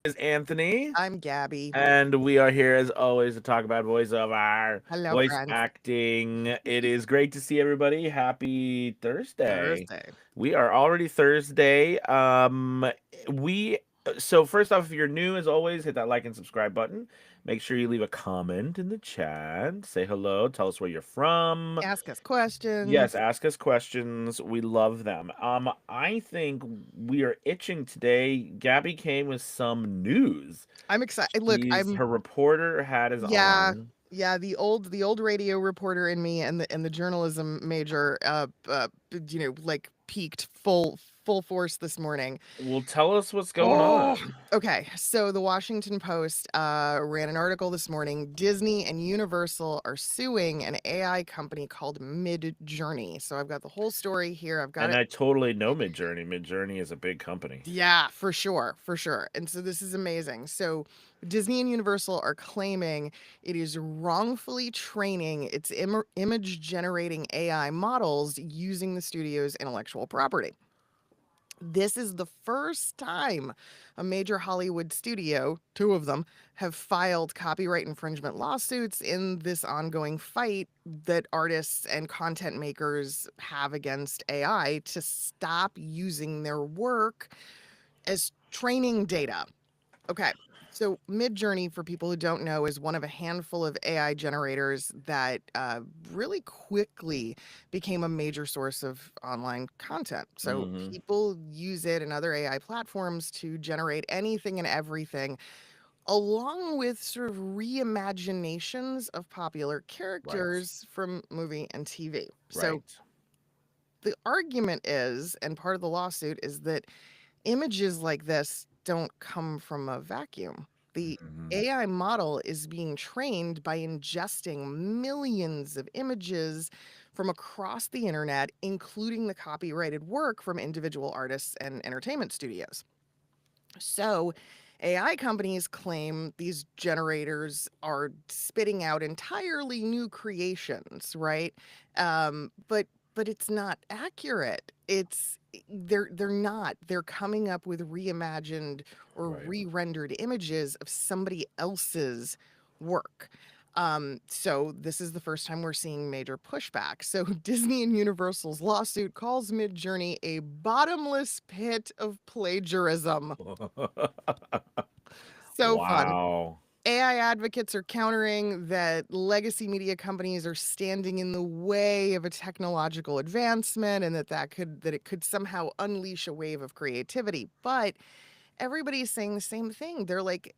is Anthony, I'm Gabby. and we are here as always to talk about voiceover, Hello, voice friends. acting. It is great to see everybody. Happy Thursday. Thursday. We are already Thursday. We so first off, if you're new, as always, hit that like and subscribe button. Make sure you leave a comment in the chat. Say hello. Tell us where you're from. Ask us questions. Yes, ask us questions. We love them. I think we are itching today. Gabby came with some news. I'm excited. Look, Her reporter hat is yeah, on. the old radio reporter in me and the journalism major, like peaked full force this morning. Well, tell us what's going Oh, on. okay. So the Washington Post ran an article this morning. Disney and Universal are suing an AI company called Midjourney. So I've got the whole story here. I've got And it. I totally know Midjourney. Midjourney is a big company. Yeah, for sure, for sure. And so this is amazing. So Disney and Universal are claiming it is wrongfully training its image generating AI models using the studio's intellectual property. This is the first time a major Hollywood studio, two of them, have filed copyright infringement lawsuits in this ongoing fight that artists and content makers have against AI to stop using their work as training data. Okay. So Midjourney, for people who don't know, is one of a handful of AI generators that really quickly became a major source of online content. So Mm-hmm. people use it and other AI platforms to generate anything and everything, along with sort of reimaginations of popular Right. characters from movie and TV. So Right. the argument is, and part of the lawsuit is that images like this don't come from a vacuum. The Mm-hmm. AI model is being trained by ingesting millions of images from across the internet, including the copyrighted work from individual artists and entertainment studios. So, AI companies claim these generators are spitting out entirely new creations, right? But it's not accurate. They're not. They're coming up with reimagined or Right. re-rendered images of somebody else's work. So this is the first time we're seeing major pushback. So Disney and Universal's lawsuit calls Midjourney a bottomless pit of plagiarism. So fun. Wow. AI advocates are countering that legacy media companies are standing in the way of a technological advancement and that it could somehow unleash a wave of creativity. But everybody's saying the same thing. They're like,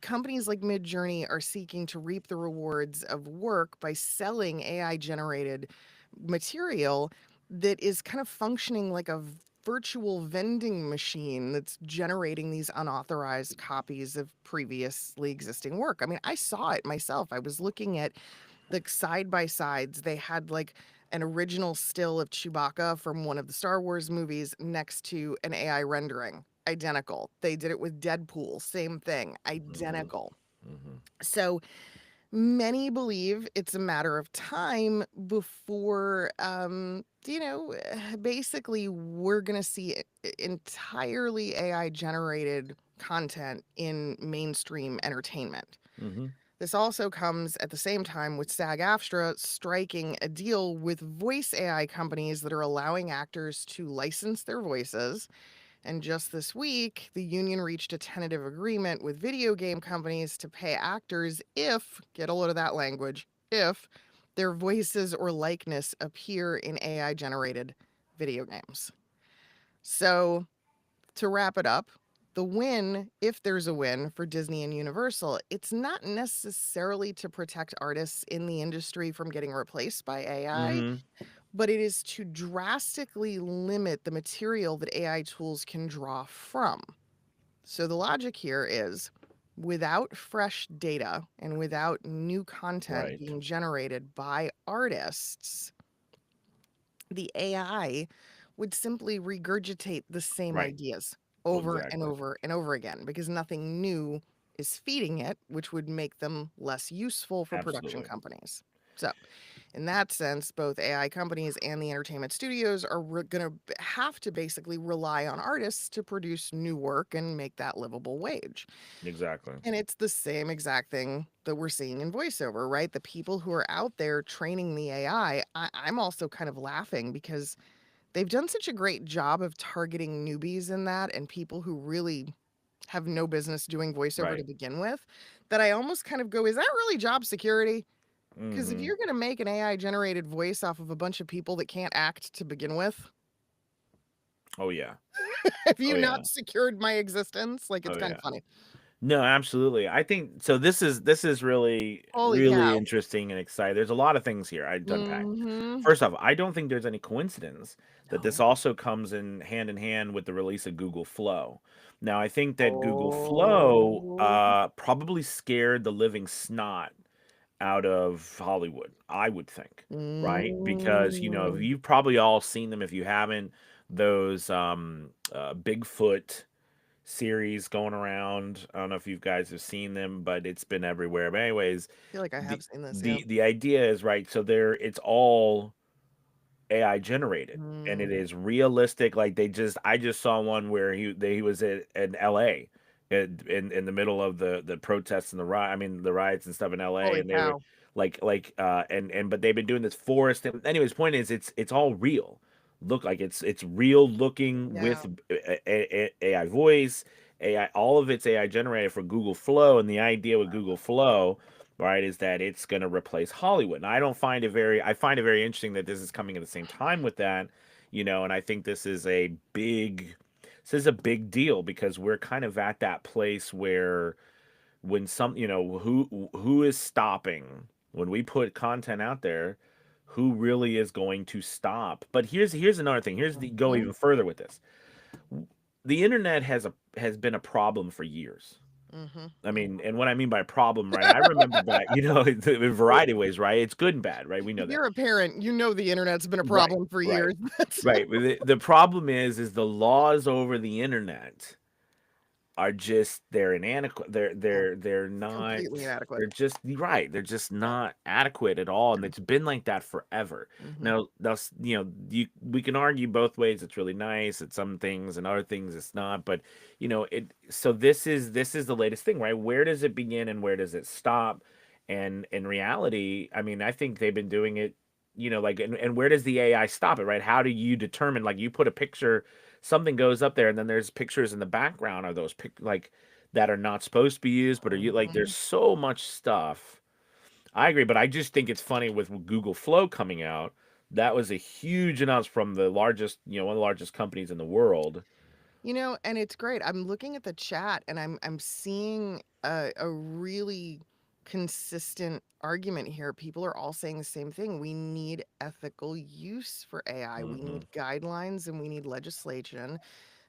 companies like Midjourney are seeking to reap the rewards of work by selling AI generated material that is kind of functioning like a virtual vending machine that's generating these unauthorized copies of previously existing work. I mean, I saw it myself. I was looking at the side by sides. They had like an original still of Chewbacca from one of the Star Wars movies next to an AI rendering. Identical. They did it with Deadpool. Same thing. Mm-hmm. Identical. Mm-hmm. So many believe it's a matter of time before, basically we're going to see entirely AI generated content in mainstream entertainment. Mm-hmm. This also comes at the same time with SAG-AFTRA striking a deal with voice AI companies that are allowing actors to license their voices. And just this week, the union reached a tentative agreement with video game companies to pay actors if, get a load of that language, if their voices or likeness appear in AI generated video games. So to wrap it up, the win, if there's a win for Disney and Universal, it's not necessarily to protect artists in the industry from getting replaced by AI, Mm-hmm. but it is to drastically limit the material that AI tools can draw from. So the logic here is without fresh data and without new content Right. being generated by artists, the AI would simply regurgitate the same Right. ideas over and Exactly. over and over again because nothing new is feeding it, which would make them less useful for production Absolutely. companies. So, in that sense, both AI companies and the entertainment studios are going to have to basically rely on artists to produce new work and make that livable wage. Exactly. And it's the same exact thing that we're seeing in voiceover, right? The people who are out there training the AI, I'm also kind of laughing because they've done such a great job of targeting newbies in that and people who really have no business doing voiceover to Right. begin with, that I almost kind of go, is that really job security? Because if Hmm. you're going to make an AI generated voice off of a bunch of people that can't act to begin with, Oh yeah. have Oh you yeah. not secured my existence? Like, it's Oh kind yeah. of funny. No, absolutely. I think so. This is really Holy really cow. interesting and exciting. There's a lot of things here I'd unpack. Mm-hmm. First off, I don't think there's any coincidence that this No. also comes in hand with the release of Google Flow. Now, I think that Google Flow Oh. probably scared the living snot out of Hollywood, I would think, right? Because, Mm. you've probably all seen them if you haven't, those Bigfoot series going around. I don't know if you guys have seen them, but it's been everywhere. But anyways, I feel like I have the seen this, yeah. the idea is right. So it's all AI generated, and it Mm. is realistic. Like I just saw one where he was in L.A. In the middle of the protests and the riots and stuff in L.A. Holy and they were cow. and but they've been doing this forest thing. Anyways, point is it's all real. Look like it's real looking Yeah. with AI voice, AI, all of it's AI generated for Google Flow, and the idea with Google Flow, right, is that it's going to replace Hollywood. And I find it very interesting that this is coming at the same time with that, and I think this is a big deal because we're kind of at that place where when who is stopping when we put content out there, who really is going to stop? But here's another thing. Here's the go Mhm. even further with this. The internet has been a problem for years. Mhm. I Mhm. mean, and what I mean by problem, right? I remember back, in a variety of ways, right? It's good and bad, right? We know If that. you're a parent, you know the internet's been a Right, problem for right, years. That's right. But the problem is the laws over the internet are just they're inadequate. yeah, They're not. completely inadequate. They're just right. They're just Yeah. not adequate at all, and Yeah. it's been like that forever. Mhm. Now, we can argue both ways. It's really nice at some things, and other things it's not. But it. So this is the latest thing, right? Where does it begin and where does it stop? And in reality, I mean, I think they've been doing it. Like, and where does the AI stop it, right? How do you determine? Like, you put a picture, something goes up there and then there's pictures in the background are those like that are not supposed to be used, but are you like there's Mhm. so much stuff. I agree, but I just think it's funny with Google Flow coming out. That was a huge announcement from the largest, one of the largest companies in the world. And it's great. I'm looking at the chat and I'm seeing a really consistent argument here. People are all saying the same thing. We need ethical use for AI. We Hmm. need guidelines and we need legislation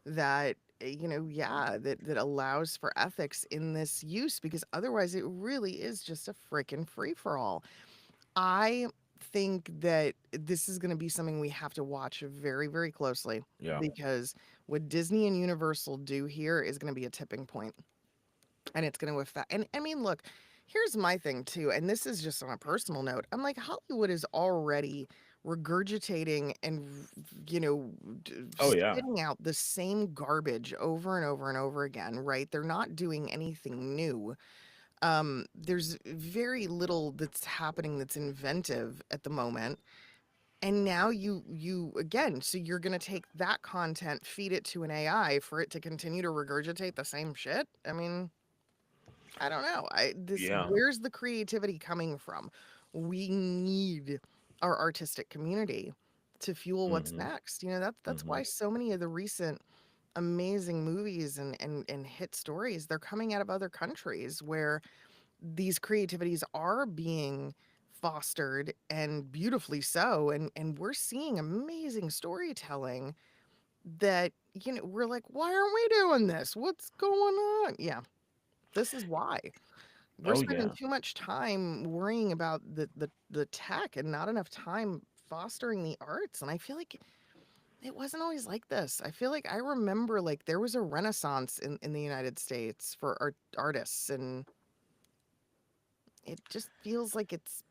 that yeah, that allows for ethics in this use, because otherwise it really is just a freaking free for all. I think that this is going to be something we have to watch very, very closely, Yeah. because what Disney and Universal do here is going to be a tipping point, and it's going to affect. And I mean, look, here's my thing too, and this is just on a personal note. I'm like, Hollywood is already regurgitating and Oh yeah. spitting out the same garbage over and over and over again, right? They're not doing anything new. There's very little that's happening that's inventive at the moment. And now you again, so you're going to take that content, feed it to an AI for it to continue to regurgitate the same shit? I mean, I don't know. Yeah. Where's the creativity coming from? We need our artistic community to fuel what's Hmm. next. That's Hmm. why so many of the recent amazing movies and hit stories, they're coming out of other countries where these creativities are being fostered, and beautifully so, and we're seeing amazing storytelling that we're like, why aren't we doing this? What's going on? Yeah, this is why we're Oh spending yeah. too much time worrying about the tech and not enough time fostering the arts. And I feel like it wasn't always like this. I feel like I remember, like, there was a renaissance in the United States for artists, and it just feels like it's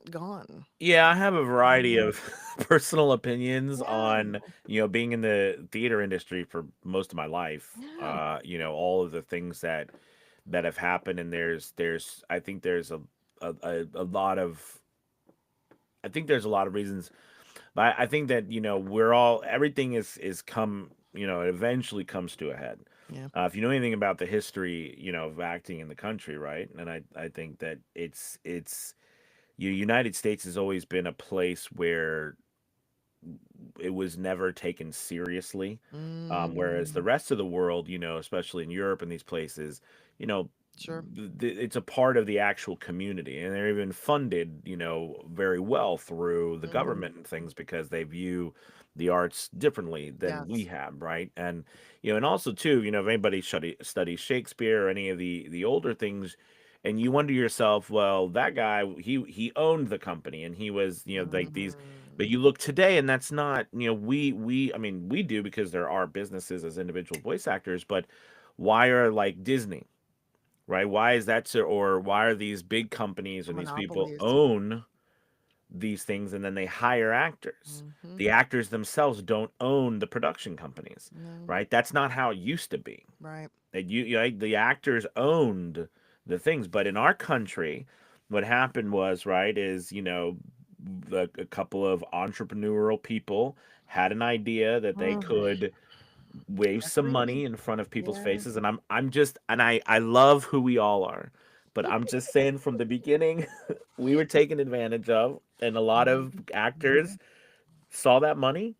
gone. Yeah, I have a variety Mhm. of personal opinions Yeah, on, being in the theater industry for most of my life. yeah. All of the things that have happened, and there's I think there's a lot of I think there's a lot of reasons. But I think that we're all everything is come it eventually comes to a head. Yeah. If you know anything about the history of acting in the country, right? And I think that it's United States has always been a place where it was never taken seriously. Whereas the Mm, rest of the world, especially in Europe and these places, you know, sure. it's a part of the actual community, and they're even funded, very well through the Mhm. government and things because they view the arts differently than we Yes. have, right? And and also too, if anybody studies Shakespeare or any of the older things, and you wonder yourself, well, that guy, he owned the company, and he was, like these, but Mhm. you look today, and that's not, I mean, we do because there are businesses as individual voice actors, but why are like Disney, right? Why is that so, or why are these big companies or these people Monopolies. own these things and then they hire actors? Mhm. The actors themselves don't own the production companies, No. right? That's not how it used to be. Right. That like, the actors owned the things, but in our country, what happened was, right, is a couple of entrepreneurial people had an idea that they Oh, could wave some Jeffrey money in front of Bezos. people's Yeah. faces, and I'm just, and I love who we all are, but I'm just saying from the beginning we were taken advantage of, and a lot of Mhm. actors Mhm. saw that money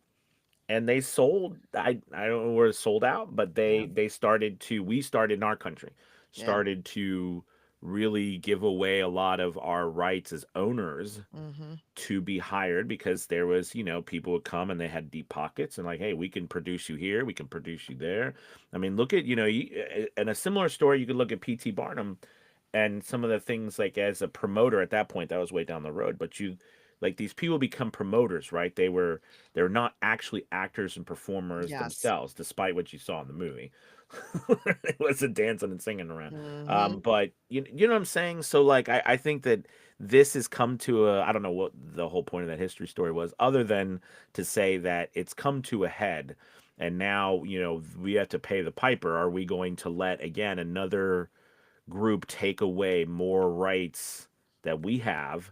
and they sold. I don't know where it sold out, but Yeah. they started to we started in our country Yeah. started to really give away a lot of our rights as owners Mhm. to be hired, because there was, people would come and they had deep pockets and like, hey, we can produce you here, we can produce you there. I mean, look at, and a similar story, you could look at PT Barnum and some of the things, like as a promoter at that point, that was way down the road, but like these people become promoters, right? They're not actually actors and performers Yes. themselves, despite what you saw in the movie. It wasn't dancing and singing around. Mhm. But you know what I'm saying? So like I think that this has come to a, I don't know what the whole point of that history story was, other than to say that it's come to a head, and now, we have to pay the piper. Are we going to let again another group take away more rights that we have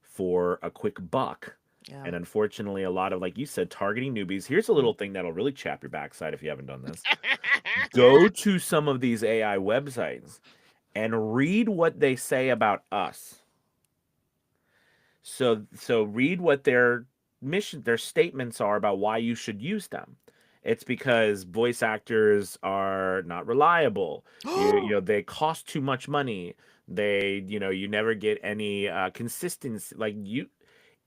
for a quick buck? Yeah. And unfortunately, a lot of, like you said, targeting newbies. Here's a Mm. little thing that'll really chap your backside if you haven't done this. Go to some of these AI websites and read what they say about us. So read what their statements are about why you should use them. It's because voice actors are not reliable. They cost too much money. You never get any consistency. Like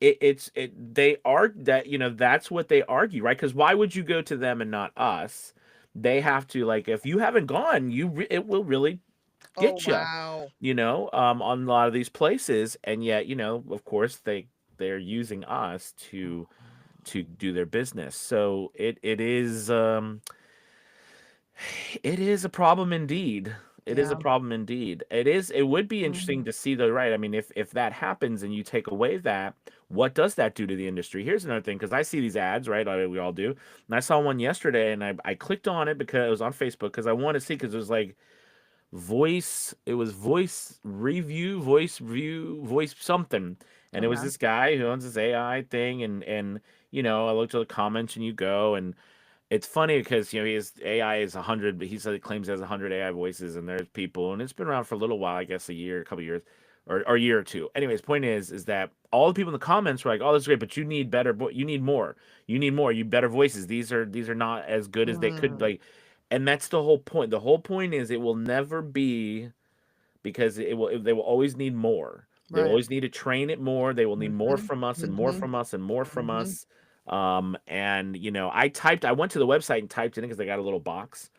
they are that, that's what they argue, right? Because why would you go to them and not us? They have to, like, if you haven't gone, it will really Oh, get you, wow. on a lot of these places, and yet, of course, they're using us to do their business. So it is a problem indeed. It is a Yeah. problem indeed. It would be interesting Mhm. to see, though, right? I mean, if that happens and you take away that, what does that do to the industry? Here's another thing, because I see these ads, right? We all do. And I saw one yesterday, and I clicked on it because it was on Facebook, because I wanted to see, because it was like voice review, voice something, and it was Okay. this guy who owns this AI thing, and I looked at the comments, and you go, and it's funny because his AI is 100, but he said, it claims he has 100 AI voices, and there's people, and it's been around for a little while, I guess a year, a couple years, or a year or two. Anyways, point is that all the people in the comments were like, "Oh, this is great, but you need you need more, you better voices. These are not as good as they could, Mm. like." And that's the whole point. The whole point is it will never be, because they will always need more. They will Right. always need to train it more. They will need more Mhm. from us, and more Mhm. from us, and more from Mhm. us. And I went to the website and typed it in, because they got a little box,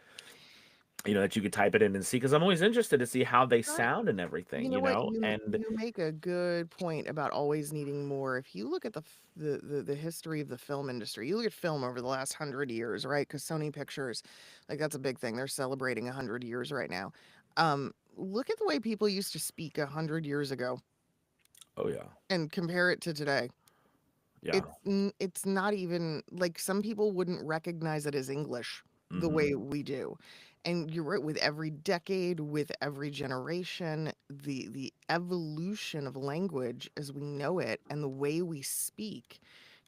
that you could type it in and see, because I'm always interested to see how they Right. sound and You everything, know what? and You make a good point about always needing more. If you look at the history of the film industry, you look at film over the last 100 years, right? Because Sony Pictures, like that's a big thing. They're celebrating 100 years right now. Look at the way people used to speak 100 years ago. Oh yeah. and compare it to today. Yeah. It's not even like some people wouldn't recognize it as English the Hmm. way we do. And you're right, with every decade, with every generation, the evolution of language as we know it and the way we speak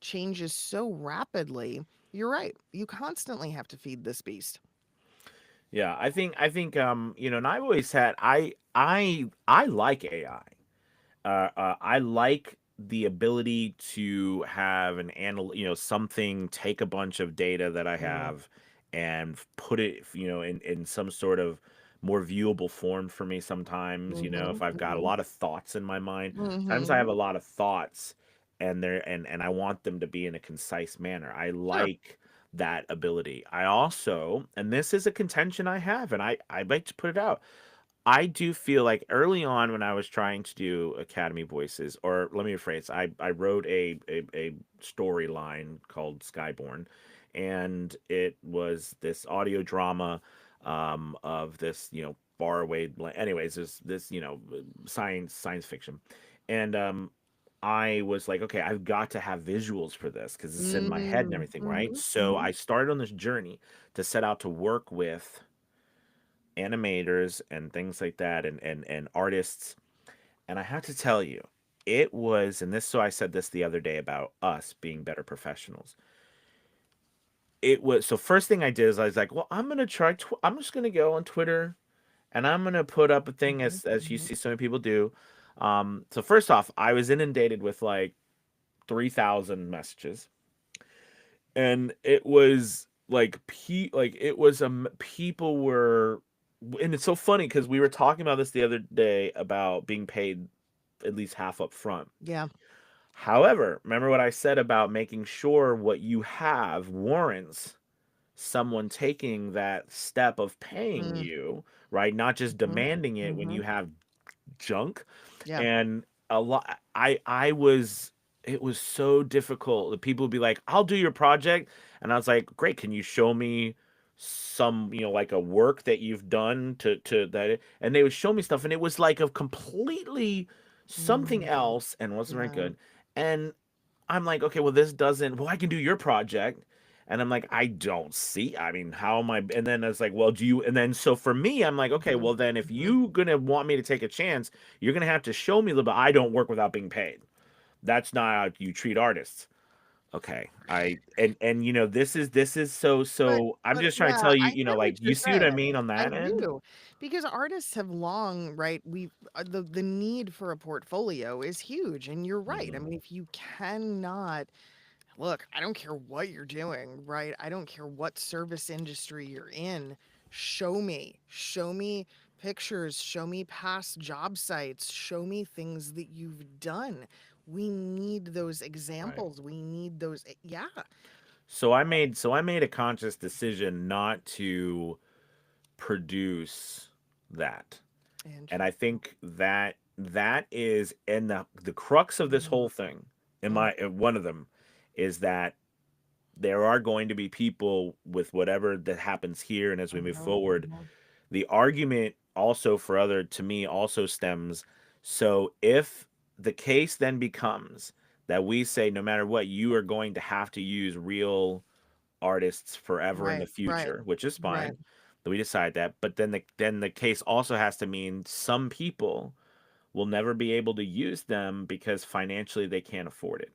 changes so rapidly. You're right. You constantly have to feed this beast. Yeah, I think you know, and I've always had I like AI. I like the ability to have you know, something take a bunch of data that I Mm, have and put it, you know, in some sort of more viewable form for me sometimes, you know, mhm, if I've got a mhm, lot of thoughts in my mind. Sometimes I have mhm. a lot of thoughts and I want them to be in a concise manner. I Sure. like that ability. I also, and this is a contention I have, and I like to put it out. I do feel like early on when I was trying to do Academy Voices, or let me rephrase, I wrote a storyline called Skyborn, and it was this audio drama of this, you know, faraway. Anyways, this, you know, science fiction, and I was like, okay, I've got to have visuals for this because it's in my head and Mm, everything, right? mhm, So mhm. I started on this journey to set out to work with animators and things like that and artists. And I have to tell you, it was, and this, so I said this the other day about us being better professionals. It was, so first thing I did is I was like, well, I'm going to try, I'm just going to go on Twitter and I'm going to put up a thing Mhm, as you mhm. see so many people do. So first off, I was inundated with like 3,000 messages, and it was like like it was people were, and it's so funny because we were talking about this the other day about being paid at least half up front. Yeah. However, remember what I said about making sure what you have warrants someone taking that step of paying Mm, you, right? Not just mhm, demanding it when mhm. you have junk. Yeah. And a lot, I was, it was so difficult. The people would be like, I'll do your project. And I was like, great, can you show me some, you know, like a work that you've done to that? And they would show me stuff, and it was like a completely something Mm, else and wasn't very yeah. good. And I'm like, okay, well, this doesn't, well, I can do your project. And I'm like, I don't see, I mean, how am I? And then it's like, well, do you? And then so for me, I'm like, okay, Mhm, well, then if mhm. you gonna want me to take a chance, you're gonna have to show me a little bit. I don't work without being paid. That's not how you treat artists. Okay. And you know, this is But so I'm but just trying to yeah, tell you, I you know, get what like you're you see what I saying. mean on I that end? do. Because artists have long, right, the need for a portfolio is huge, and you're right. I Hmm. mean, if you cannot look, I don't care what you're doing, right? I don't care what service industry you're in. Show me. Show me pictures, show me past job sites, show me things that you've done. We need those Right. examples. We need those yeah. So I made a conscious decision not to produce that. And I Interesting. think that that is, and the crux of this Mhm, whole thing, in mhm, my one of them, is that there are going to be people with whatever that happens here, and as we move mhm, forward, mhm. the argument also for other, to me, also stems. So if the case then becomes that we say no matter what, you are going to have to use real artists forever in the Right, right, future, which is right. fine. That we decide that, but then the case also has to mean some people will never be able to use them because financially they can't afford it.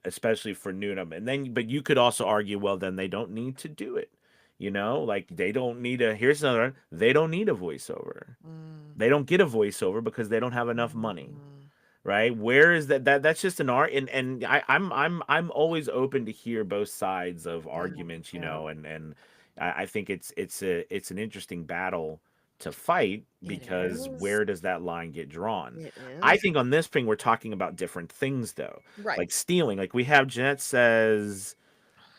Especially for Newnham. And then, but you could also argue, well, then they don't need to do it. You know, like they don't need a, here's another one, they don't need a voiceover. Mm, They don't get a voiceover because they don't have enough money, mhm. right? Where is that's just an art, and I'm always open to hear both sides of Yeah, arguments, you yeah. know, and I think it's an interesting battle to fight It because is. where does that line get drawn? It I is. think on this thing we're talking about different things though, Right. like stealing. Like we have Jeanette says,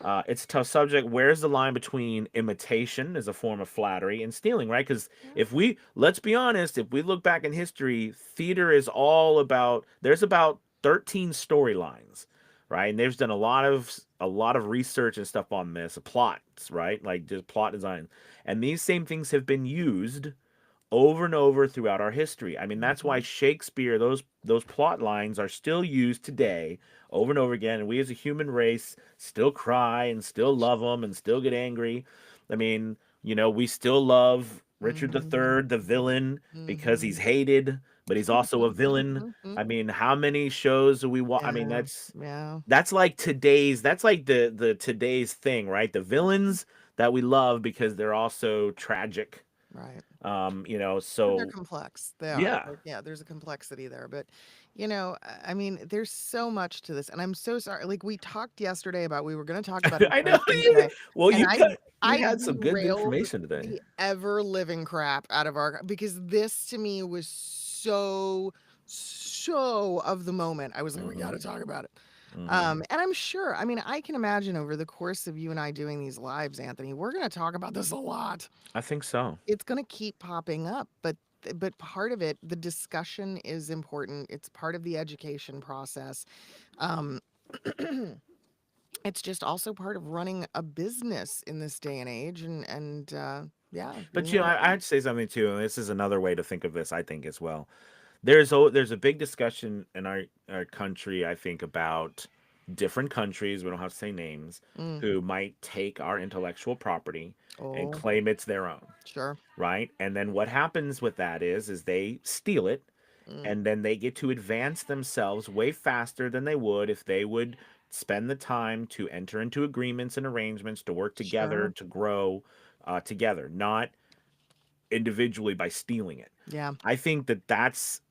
it's a tough subject. Where's the line between imitation as a form of flattery and stealing, right? Because Yeah. if we, let's be honest, if we look back in history, theater is all about, there's about 13 storylines, right? And there's done a lot of research and stuff on this, plots, right? Like just plot design. And these same things have been used over and over throughout our history. I mean, that's why Mhm. Shakespeare, those plot lines are still used today over and over again, and we as a human race still cry and still love them and still get angry. I mean, we still love Richard Mhm. III, the villain, because he's Mhm. hated, but he's also a villain. I mean, how many shows do we watch? I mean, Yeah. Yeah. that's like the today's thing, right? The villains that we love because they're also tragic. Right. But they're So complex. They are. yeah. Yeah, there's a complexity there. But, I mean, there's so much to this. And I'm so sorry. Like we talked yesterday about we were going to talk about I know inflation you. today. Well, And you I had some good derailed information today. the ever living crap out of our because this to me was so of the moment. I was like, we Hmm. gotta talk about it. Hmm. And I'm sure, I mean, I can imagine over the course of you and I doing these lives, Anthony, we're gonna talk about this a lot. I think so. It's gonna keep popping up, but part of it, the discussion is important. It's part of the education process. Um, it's just also part of running a business in this day and age, and yeah, But being able to. I'd say something too, and this is another way to think of this. I think as well. There's a big discussion in our country. I think about different countries. We don't have to say names Mm, who might take our intellectual property and oh, claim it's their own, sure. right? And then what happens with that is they steal it Mm, and then they get to advance themselves way faster than they would if they would spend the time to enter into agreements and arrangements to work together sure. to grow together, not individually by stealing it. Yeah. I think that that's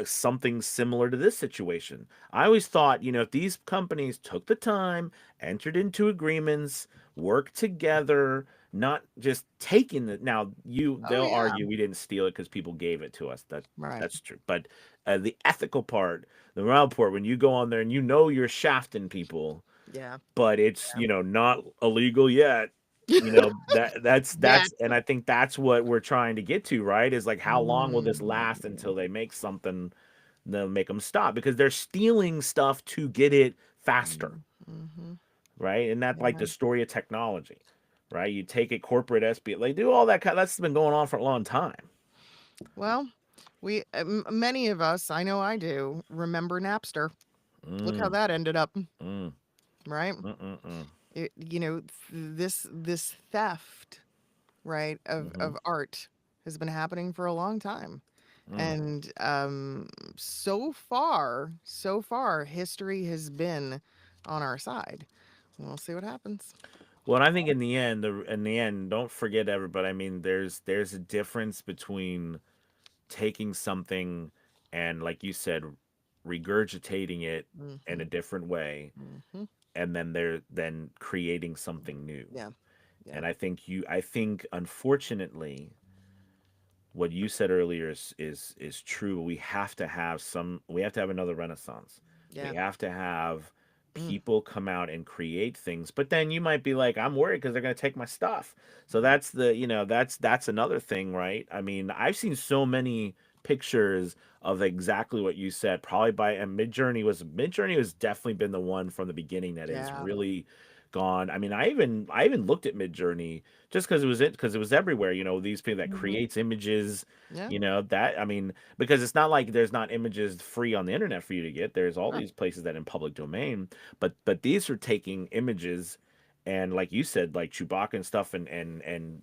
something similar to this situation. I always thought, if these companies took the time, entered into agreements, worked together, not just taking it. Now, Oh they'll yeah. argue we didn't steal it because people gave it to us. Right. That's true. But the ethical part, the moral part, when you go on there and you're shafting people, Yeah. but it's not illegal yet. Yeah. That's and I think that's what we're trying to get to, right? Is like how long will this Mm, last until they make something that'll make them stop because they're stealing stuff to get it faster, mm, mhm. right? And that's like Yeah. the story of technology, right? You take it corporate SB, they do all that that's been going on for a long time. Well, many of us, I know I do, remember Napster. Look how Mm, that ended up, mm, right? mm, mm, mm, This theft, right, mm, of art has been happening for a long time. mm. And so far, history has been on our side. We'll see what happens. Well, and I think in the end, don't forget everybody. I mean, there's a difference between taking something and like you said regurgitating it in Hmm. a different way Hmm. and then creating something new. Yeah. Yeah. And I think unfortunately what you said earlier is true. We have to have another renaissance. We Yeah. have to have Mm. people come out and create things. But then you might be like, I'm worried because they're going to take my stuff. So that's another thing, right? I mean, I've seen so many pictures of exactly what you said. Probably by and Midjourney has definitely been the one from the beginning that has Yeah. really gone. I mean, I even looked at Midjourney just because it was everywhere. These people that Hmm. creates images. Yeah. That I mean, because it's not like there's not images free on the internet for you to get. There's all Right. these places that in public domain, but these are taking images, and like you said, like Chewbacca and stuff, and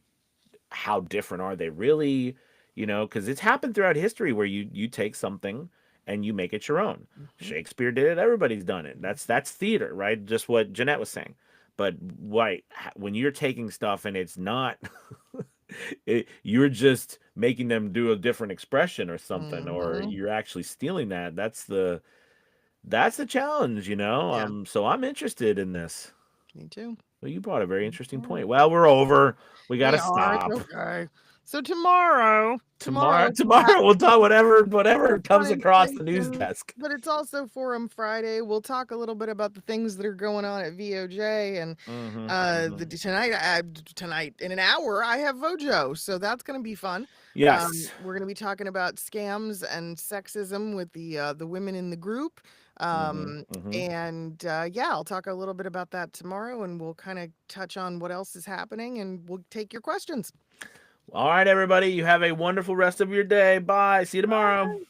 how different are they really? Because it's happened throughout history where you take something and you make it your own. Hmm. Shakespeare did it. Everybody's done it. That's theater, right? Just what Jeanette was saying. But when you're taking stuff and it's not, you're just making them do a different expression or something, or Hmm. you're actually stealing that. That's the challenge, Yeah. So I'm interested in this. Me too. Well, you brought a very interesting Mhm. point. Well, we're over. We got We to are. It's stop. okay. So tomorrow, Tomorrow we'll talk whatever on comes across the news inflation, desk. but it's also Forum Friday. We'll talk a little bit about the things that are going on at VOJ and Hmm. the Hmm. tonight in an hour I have Vojo, so that's going to be fun. Yes. We're going to be talking about scams and sexism with the women in the group. Hmm. Hmm. And yeah, I'll talk a little bit about that tomorrow, and we'll kind of touch on what else is happening, and we'll take your questions. All right, everybody. You have a wonderful rest of your day. Bye. See you tomorrow. Bye.